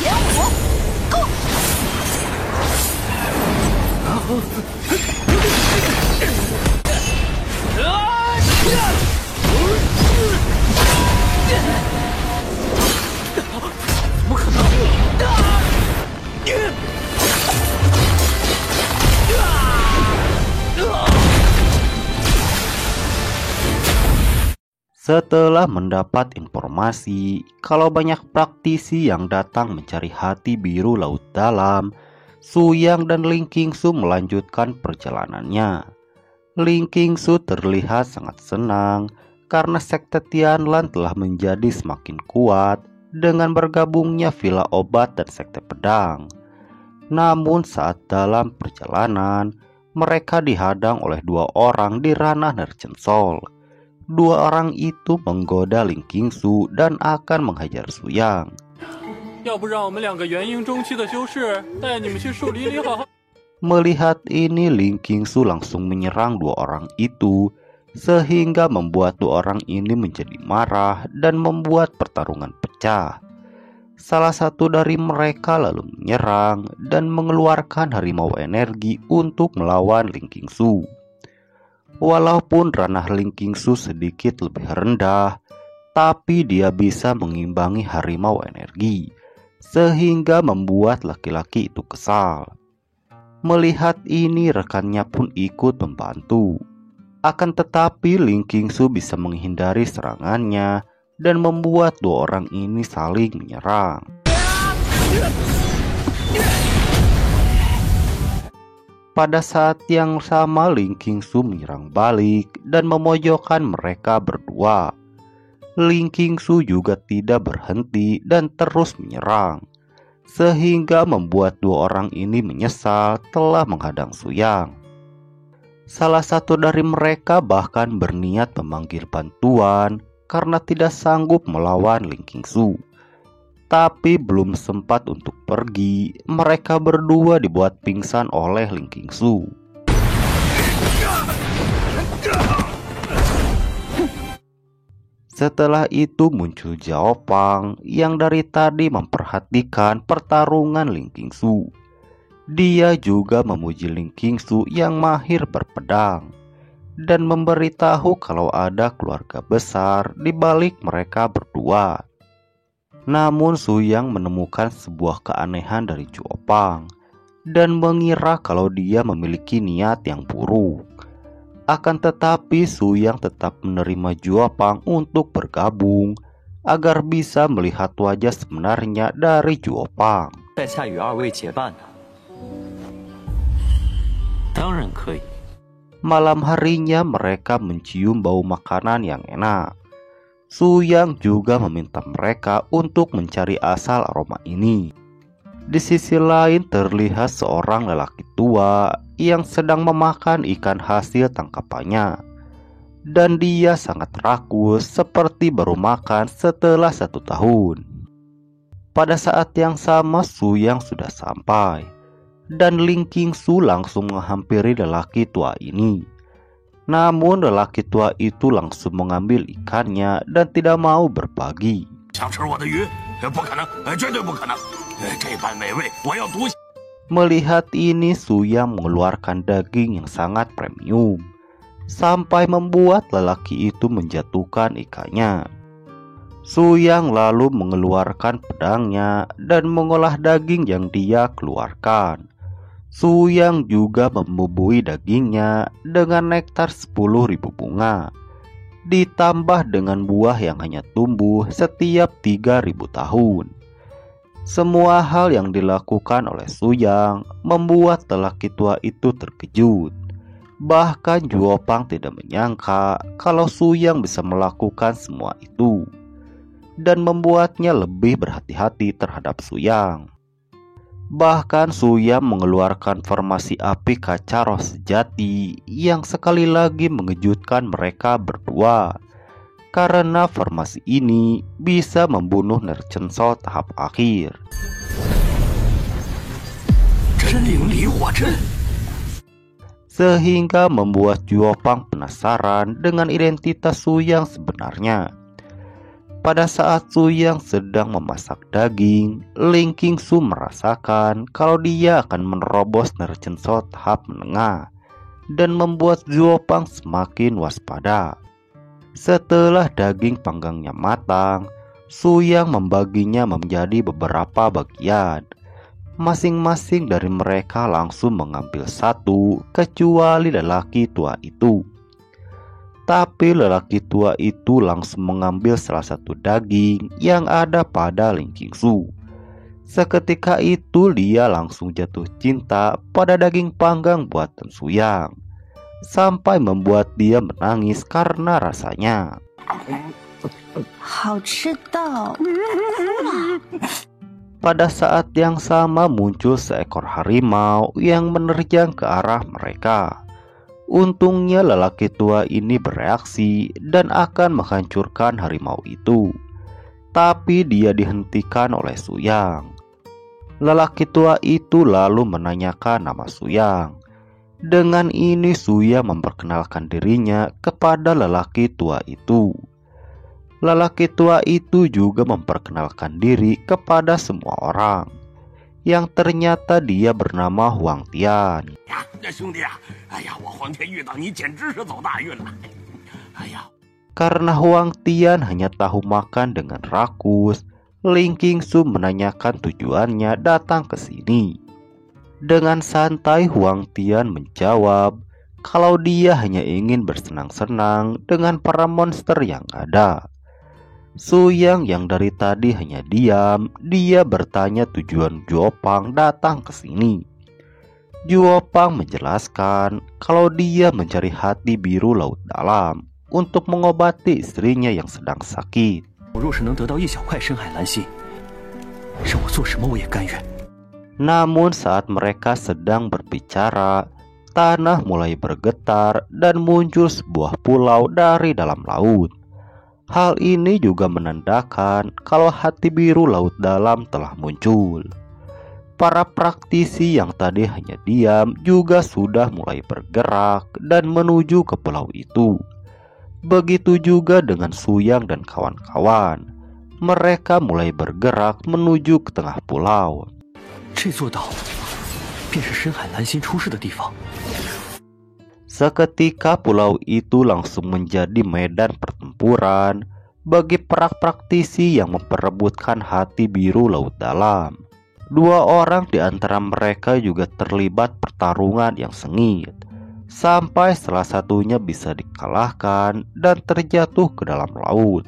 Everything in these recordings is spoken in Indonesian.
前五攻！怎么可能？Setelah mendapat informasi kalau banyak praktisi yang datang mencari hati biru laut dalam, Su Yang dan Ling Qingsu melanjutkan perjalanannya. Ling Qingsu terlihat sangat senang karena sekte Tianlan telah menjadi semakin kuat dengan bergabungnya Villa Obat dan sekte pedang. Namun saat dalam perjalanan, mereka dihadang oleh dua orang di ranah Nerchen Sol. Dua orang itu menggoda Ling Qingsu dan akan menghajar Su Yang. Melihat ini, Ling Qingsu langsung menyerang dua orang itu, sehingga membuat dua orang ini menjadi marah dan membuat pertarungan pecah. Salah satu dari mereka lalu menyerang dan mengeluarkan harimau energi untuk melawan Ling Qingsu. Walaupun ranah Ling Qingsu sedikit lebih rendah, tapi dia bisa mengimbangi harimau energi, sehingga membuat laki-laki itu kesal. Melihat ini, rekannya pun ikut membantu. Akan tetapi Ling Qingsu bisa menghindari serangannya dan membuat dua orang ini saling menyerang. Pada saat yang sama, Ling Qingsu menyerang balik dan memojokkan mereka berdua. Ling Qingsu juga tidak berhenti dan terus menyerang, sehingga membuat dua orang ini menyesal telah menghadang Su Yang. Salah satu dari mereka bahkan berniat memanggil bantuan karena tidak sanggup melawan Ling Qingsu. Tapi belum sempat untuk pergi, mereka berdua dibuat pingsan oleh Ling Qingsu. Setelah itu muncul Jiao Pang yang dari tadi memperhatikan pertarungan Ling Qingsu. Dia juga memuji Ling Qingsu yang mahir berpedang dan memberitahu kalau ada keluarga besar di balik mereka berdua. Namun Su Yang menemukan sebuah keanehan dari Jiao Pang dan mengira kalau dia memiliki niat yang buruk. Akan tetapi Su Yang tetap menerima Jiao Pang untuk bergabung agar bisa melihat wajah sebenarnya dari Jiao Pang. Malam harinya mereka mencium bau makanan yang enak. Su Yang juga meminta mereka untuk mencari asal aroma ini. Di sisi lain terlihat seorang lelaki tua yang sedang memakan ikan hasil tangkapannya. Dan dia sangat rakus seperti baru makan setelah 1 tahun. Pada saat yang sama Su Yang sudah sampai. Dan Ling Qingsu langsung menghampiri lelaki tua ini. Namun lelaki tua itu langsung mengambil ikannya dan tidak mau berbagi. Melihat ini, Su Yang mengeluarkan daging yang sangat premium, sampai membuat lelaki itu menjatuhkan ikannya. Su Yang lalu mengeluarkan pedangnya dan mengolah daging yang dia keluarkan. Su Yang juga membubuhi dagingnya dengan nektar 10.000 bunga, ditambah dengan buah yang hanya tumbuh setiap 3.000 tahun. Semua hal yang dilakukan oleh Su Yang membuat lelaki tua itu terkejut. Bahkan Jiao Pang tidak menyangka kalau Su Yang bisa melakukan semua itu, dan membuatnya lebih berhati-hati terhadap Su Yang. Bahkan Su Yang mengeluarkan formasi api kaca roh sejati yang sekali lagi mengejutkan mereka berdua, karena formasi ini bisa membunuh Nerchen Sol tahap akhir. Sehingga membuat Jiao Pang penasaran dengan identitas Su Yang sebenarnya. Pada saat Suyang sedang memasak daging, Ling Qingsu merasakan kalau dia akan menerobos Nerchenso tahap menengah dan membuat Zuopang semakin waspada. Setelah daging panggangnya matang, Suyang membaginya menjadi beberapa bagian. Masing-masing dari mereka langsung mengambil satu, kecuali lelaki tua itu. Tapi lelaki tua itu langsung mengambil salah satu daging yang ada pada Ling Qingsu. Seketika itu dia langsung jatuh cinta pada daging panggang buatan Suyang, sampai membuat dia menangis karena rasanya. 好吃到。 Pada saat yang sama muncul seekor harimau yang menerjang ke arah mereka. Untungnya lelaki tua ini bereaksi dan akan menghancurkan harimau itu. Tapi dia dihentikan oleh Suyang. Lelaki tua itu lalu menanyakan nama Suyang. Dengan ini Suyang memperkenalkan dirinya kepada lelaki tua itu. Lelaki tua itu juga memperkenalkan diri kepada semua orang. Yang ternyata dia bernama Huang Tian. 兄弟啊，哎呀，我黄天遇到你简直是走大运了。哎呀， Karena Huang Tian hanya tahu makan dengan rakus, Ling Qingsu menanyakan tujuannya datang ke sini. Dengan santai Huang Tian menjawab kalau dia hanya ingin bersenang-senang dengan para monster yang ada. Suyang yang dari tadi hanya diam, dia bertanya tujuan Zuopang datang ke sini. Zuopang menjelaskan kalau dia mencari hati biru laut dalam untuk mengobati istrinya yang sedang sakit. 我若是能得到一小块深海蓝心，让我做什么我也甘愿。 Namun saat mereka sedang berbicara, tanah mulai bergetar dan muncul sebuah pulau dari dalam laut. Hal ini juga menandakan kalau hati biru laut dalam telah muncul. Para praktisi yang tadi hanya diam juga sudah mulai bergerak dan menuju ke pulau itu. Begitu juga dengan Suyang dan kawan-kawan. Mereka mulai bergerak menuju ke tengah pulau. 这座岛便是深海蓝心出世的地方。 Seketika pulau itu langsung menjadi medan pertempuran bagi para praktisi yang memperebutkan hati biru laut dalam. Dua orang di antara mereka juga terlibat pertarungan yang sengit, sampai salah satunya bisa dikalahkan dan terjatuh ke dalam laut.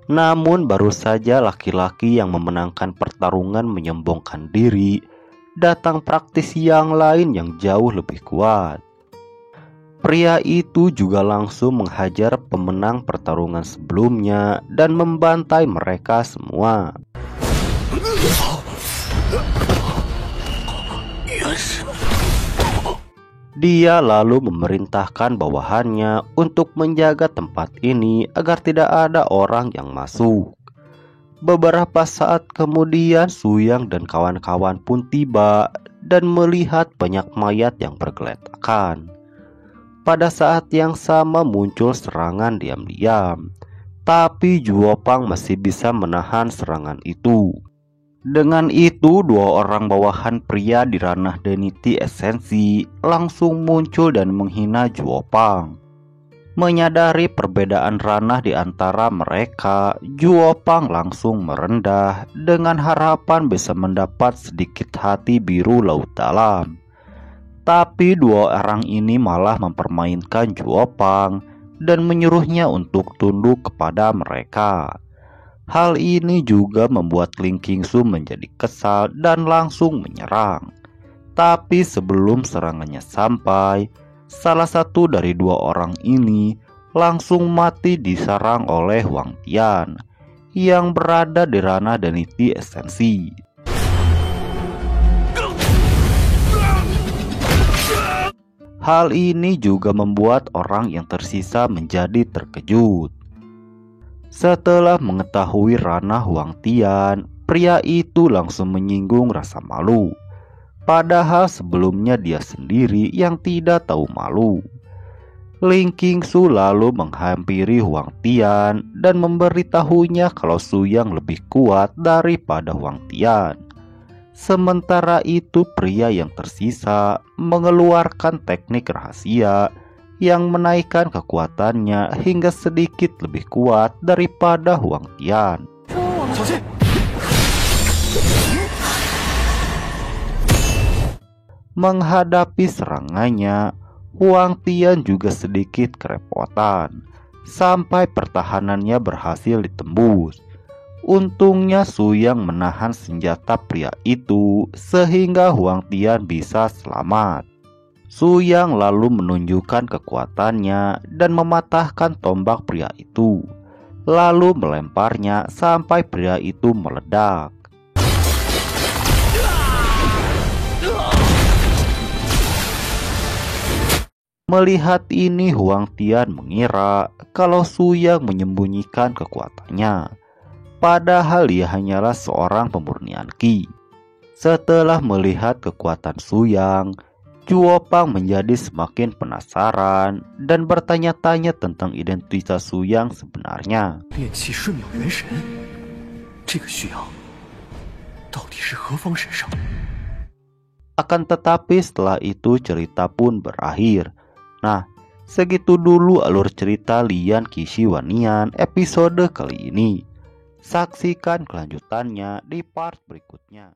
Namun baru saja laki-laki yang memenangkan pertarungan menyombongkan diri, datang praktisi yang lain yang jauh lebih kuat. Pria itu juga langsung menghajar pemenang pertarungan sebelumnya dan membantai mereka semua. Dia lalu memerintahkan bawahannya untuk menjaga tempat ini agar tidak ada orang yang masuk. Beberapa saat kemudian Suyang dan kawan-kawan pun tiba dan melihat banyak mayat yang bergeletakan. Pada saat yang sama muncul serangan diam-diam, tapi Zuopang masih bisa menahan serangan itu. Dengan itu, dua orang bawahan pria di ranah Deniti Esensi langsung muncul dan menghina Zuopang. Menyadari perbedaan ranah di antara mereka, Zuopang langsung merendah dengan harapan bisa mendapat sedikit hati biru laut dalam. Tapi dua orang ini malah mempermainkan Zuopang dan menyuruhnya untuk tunduk kepada mereka. Hal ini juga membuat Ling Qingsu menjadi kesal dan langsung menyerang. Tapi sebelum serangannya sampai, salah satu dari dua orang ini langsung mati diserang oleh Huang Tian yang berada di ranah Deniti Esensi. Hal ini juga membuat orang yang tersisa menjadi terkejut. Setelah mengetahui ranah Huang Tian, pria itu langsung menyinggung rasa malu. Padahal sebelumnya dia sendiri yang tidak tahu malu. Ling Qingsu lalu menghampiri Huang Tian dan memberitahunya kalau Su Yang lebih kuat daripada Huang Tian. Sementara itu pria yang tersisa mengeluarkan teknik rahasia yang menaikkan kekuatannya hingga sedikit lebih kuat daripada Huang Tian. Menghadapi serangannya, Huang Tian juga sedikit kerepotan, sampai pertahanannya berhasil ditembus. Untungnya Su Yang menahan senjata pria itu sehingga Huang Tian bisa selamat. Su Yang lalu menunjukkan kekuatannya dan mematahkan tombak pria itu, lalu melemparnya sampai pria itu meledak. Melihat ini, Huang Tian mengira kalau Su Yang menyembunyikan kekuatannya, padahal dia hanyalah seorang pemurnian Qi. Setelah melihat kekuatan Su Yang, Zhuo Pang menjadi semakin penasaran dan bertanya-tanya tentang identitas Su Yang sebenarnya. Akan tetapi setelah itu cerita pun berakhir. Nah, segitu dulu alur cerita Lian Qixi Huanian episode kali ini. Saksikan kelanjutannya di part berikutnya.